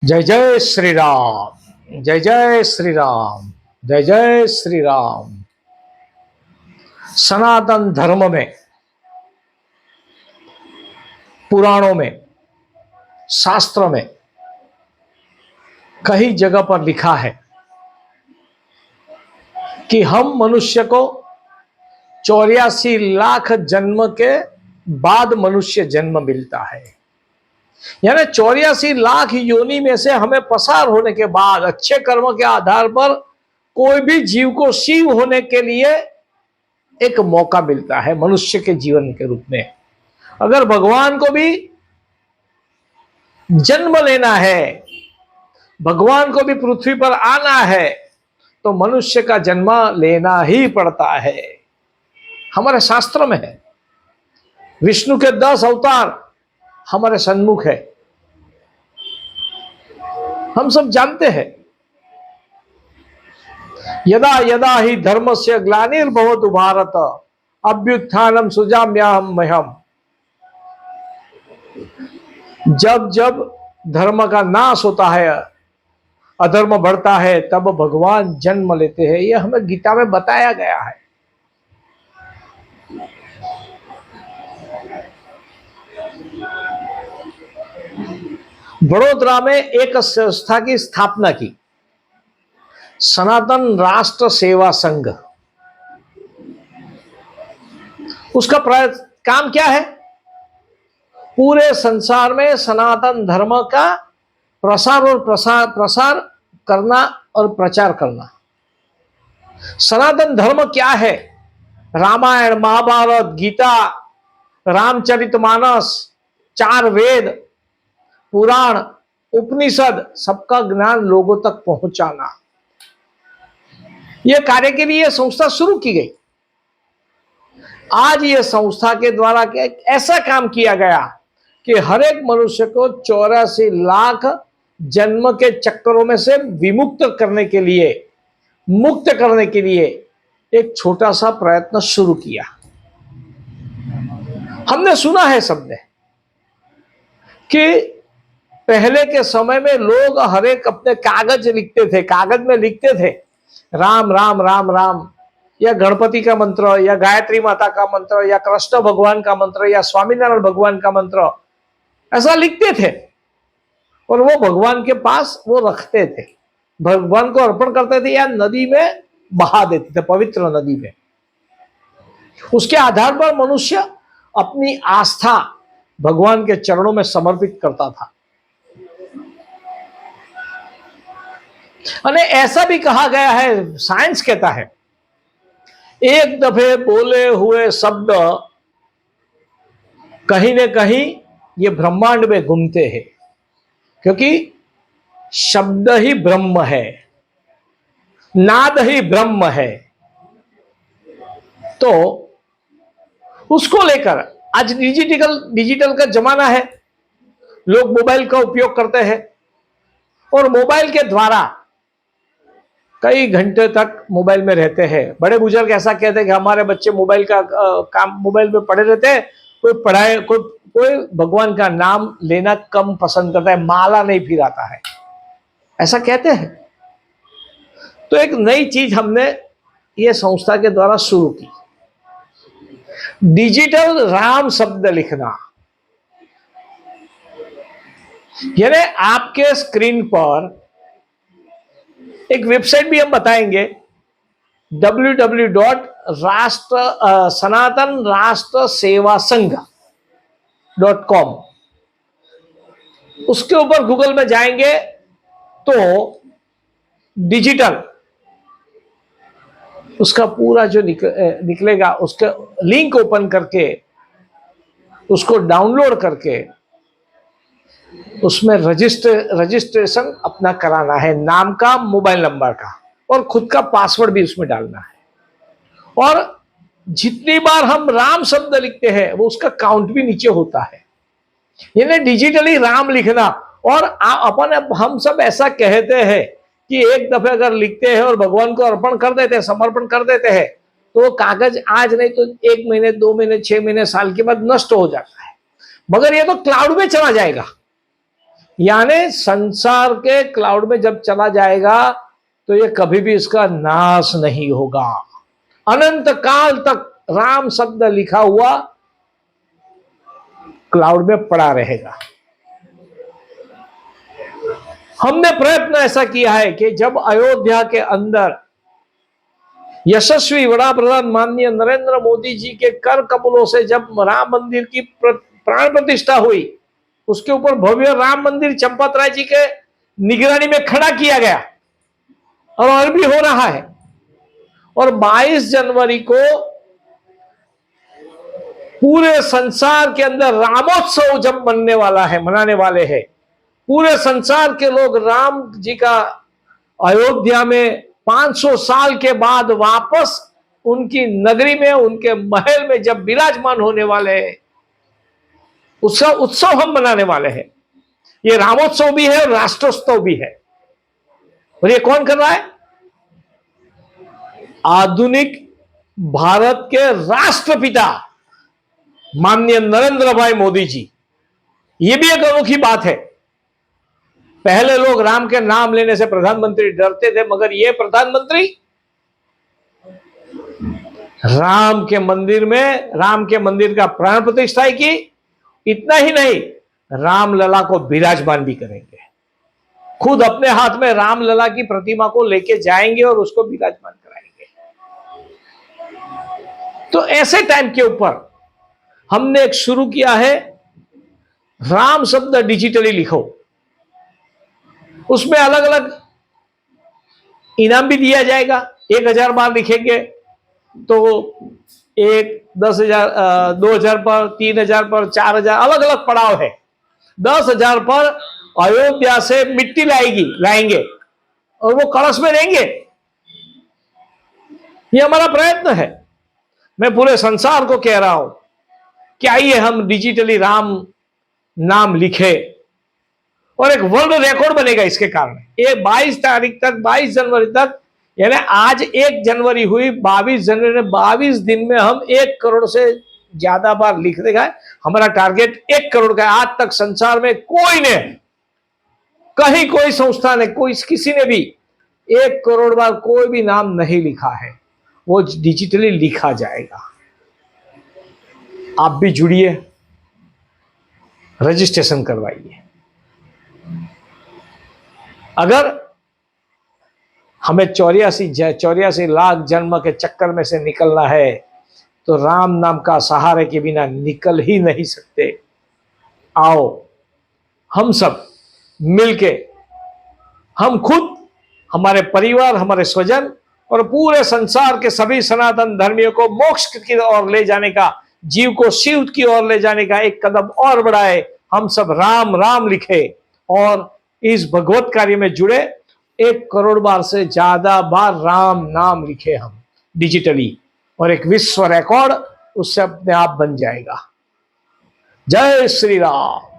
जय जय श्री राम, जय जय श्री राम, जय जय श्री राम। सनातन धर्म में, पुराणों में, शास्त्र में कई जगह पर लिखा है कि हम मनुष्य को 84 लाख जन्म के बाद मनुष्य जन्म मिलता है। यानी 84 लाख योनि में से हमें पसार होने के बाद अच्छे कर्म के आधार पर कोई भी जीव को शिव होने के लिए एक मौका मिलता है मनुष्य के जीवन के रूप में। अगर भगवान को भी जन्म लेना है, भगवान को भी पृथ्वी पर आना है, तो मनुष्य का जन्म लेना ही पड़ता है। हमारे शास्त्र में है, विष्णु के 10 अवतार हमारे सन्मुख है, हम सब जानते हैं। यदा यदा ही धर्मस्य ग्लानिर्भवतु भारत अभ्युत्थानम सृजाम्यहम्। जब जब धर्म का नाश होता है, अधर्म बढ़ता है, तब भगवान जन्म लेते हैं। यह हमें गीता में बताया गया है। बड़ोदरा में एक संस्था की स्थापना की, सनातन राष्ट्र सेवा संघ। उसका काम क्या है? पूरे संसार में सनातन धर्म का प्रसार और प्रसार करना और प्रचार करना। सनातन धर्म क्या है? रामायण, महाभारत, गीता, रामचरितमानस, 4 वेद, पुराण, उपनिषद, सबका ज्ञान लोगों तक पहुंचाना। यह कार्य के लिए संस्था शुरू की गई। आज यह संस्था के द्वारा ऐसा काम किया गया कि हर एक मनुष्य को 84 लाख जन्म के चक्करों में से विमुक्त करने के लिए, मुक्त करने के लिए एक छोटा सा प्रयत्न शुरू किया। हमने सुना है सबने कि पहले के समय में लोग हर एक अपने कागज लिखते थे, कागज में लिखते थे राम राम राम राम, या गणपति का मंत्र, या गायत्री माता का मंत्र, या कृष्ण भगवान का मंत्र, या स्वामीनारायण भगवान का मंत्र, ऐसा लिखते थे और वो भगवान के पास वो रखते थे, भगवान को अर्पण करते थे या नदी में बहा देते थे, पवित्र नदी में। उसके आधार पर मनुष्य अपनी आस्था भगवान के चरणों में समर्पित करता था। अरे ऐसा भी कहा गया है, साइंस कहता है, एक दफे बोले हुए शब्द कहीं न कहीं ये ब्रह्मांड में घूमते हैं, क्योंकि शब्द ही ब्रह्म है, नाद ही ब्रह्म है। तो उसको लेकर आज डिजिटल का जमाना है, लोग मोबाइल का उपयोग करते हैं और मोबाइल के द्वारा कई घंटे तक मोबाइल में रहते हैं। बड़े बुजुर्ग ऐसा कहते हैं कि हमारे बच्चे मोबाइल का काम मोबाइल में पड़े रहते हैं, कोई भगवान का नाम लेना कम पसंद करता है, माला नहीं फिराता है, ऐसा कहते हैं। तो एक नई चीज हमने ये संस्था के द्वारा शुरू की, डिजिटल राम शब्द लिखना। यानी आपके स्क्रीन पर एक वेबसाइट भी हम बताएंगे, www.सनातनराष्ट्रसेवासंघ.com। उसके ऊपर गूगल में जाएंगे तो डिजिटल उसका पूरा जो निकलेगा, उसका लिंक ओपन करके उसको डाउनलोड करके उसमें रजिस्ट्रेशन अपना कराना है, नाम का, मोबाइल नंबर का, और खुद का पासवर्ड भी उसमें डालना है। और जितनी बार हम राम शब्द लिखते हैं वो उसका काउंट भी नीचे होता है। यानी डिजिटली राम लिखना। और हम सब ऐसा कहते हैं कि एक दफे अगर लिखते हैं और भगवान को अर्पण कर देते हैं, समर्पण कर देते हैं, तो वो कागज आज नहीं तो 1 महीने, 2 महीने, 6 महीने, साल के बाद नष्ट हो जाता है। मगर ये तो क्लाउड में चला जाएगा। यानी संसार के क्लाउड में जब चला जाएगा तो ये कभी भी इसका नाश नहीं होगा। अनंत काल तक राम शब्द लिखा हुआ क्लाउड में पड़ा रहेगा। हमने प्रयत्न ऐसा किया है कि जब अयोध्या के अंदर यशस्वी वड़ा प्रधान माननीय नरेंद्र मोदी जी के कर कमलों से जब राम मंदिर की प्राण प्रतिष्ठा हुई, उसके ऊपर भव्य राम मंदिर चंपत राय जी के निगरानी में खड़ा किया गया और भी हो रहा है। और 22 जनवरी को पूरे संसार के अंदर रामोत्सव जब मनने वाला है, मनाने वाले हैं, पूरे संसार के लोग राम जी का अयोध्या में 500 साल के बाद वापस उनकी नगरी में, उनके महल में जब विराजमान होने वाले हैं, उसका उत्सव हम मनाने वाले हैं। ये रामोत्सव भी है और राष्ट्रोत्सव भी है। और ये कौन कर रहा है? आधुनिक भारत के राष्ट्रपिता माननीय नरेंद्र भाई मोदी जी। ये भी एक अनोखी बात है। पहले लोग राम के नाम लेने से प्रधानमंत्री डरते थे, मगर ये प्रधानमंत्री राम के मंदिर में, राम के मंदिर का प्राण प्रतिष्ठा की। इतना ही नहीं, रामलला को विराजमान भी करेंगे। खुद अपने हाथ में रामलला की प्रतिमा को लेके जाएंगे और उसको विराजमान कराएंगे। तो ऐसे टाइम के ऊपर हमने एक शुरू किया है, राम शब्द डिजिटली लिखो। उसमें अलग अलग इनाम भी दिया जाएगा। 1000 बार लिखेंगे तो 1, 10,000, 2,000 पर, 3,000 पर, 4,000, अलग अलग पड़ाव है। 10,000 पर अयोध्या से मिट्टी लाएंगे और वो कलश में देंगे। ये हमारा प्रयत्न है। मैं पूरे संसार को कह रहा हूं कि आइए हम डिजिटली राम नाम लिखे और एक वर्ल्ड रिकॉर्ड बनेगा इसके कारण। ये 22 तारीख तक, 22 जनवरी तक, यानी आज 1 जनवरी हुई, 22 जनवरी में 22 दिन में हम 1 करोड़ से ज्यादा बार लिख देगा। हमारा टारगेट 1 करोड़ का है। आज तक संसार में कोई ने, कहीं कोई संस्था ने, कोई किसी ने भी 1 करोड़ बार कोई भी नाम नहीं लिखा है। वो डिजिटली लिखा जाएगा। आप भी जुड़िए, रजिस्ट्रेशन करवाइए। अगर हमें 84 लाख जन्म के चक्कर में से निकलना है तो राम नाम का सहारे के बिना निकल ही नहीं सकते। आओ हम सब मिलके, हम खुद, हमारे परिवार, हमारे स्वजन और पूरे संसार के सभी सनातन धर्मियों को मोक्ष की ओर ले जाने का, जीव को शिव की ओर ले जाने का एक कदम और बढ़ाए। हम सब राम राम लिखे और इस भगवत कार्य में जुड़े। 1 करोड़ बार से ज्यादा बार राम नाम लिखे हम डिजिटली, और एक विश्व रिकॉर्ड उससे अपने आप बन जाएगा। जय श्री राम।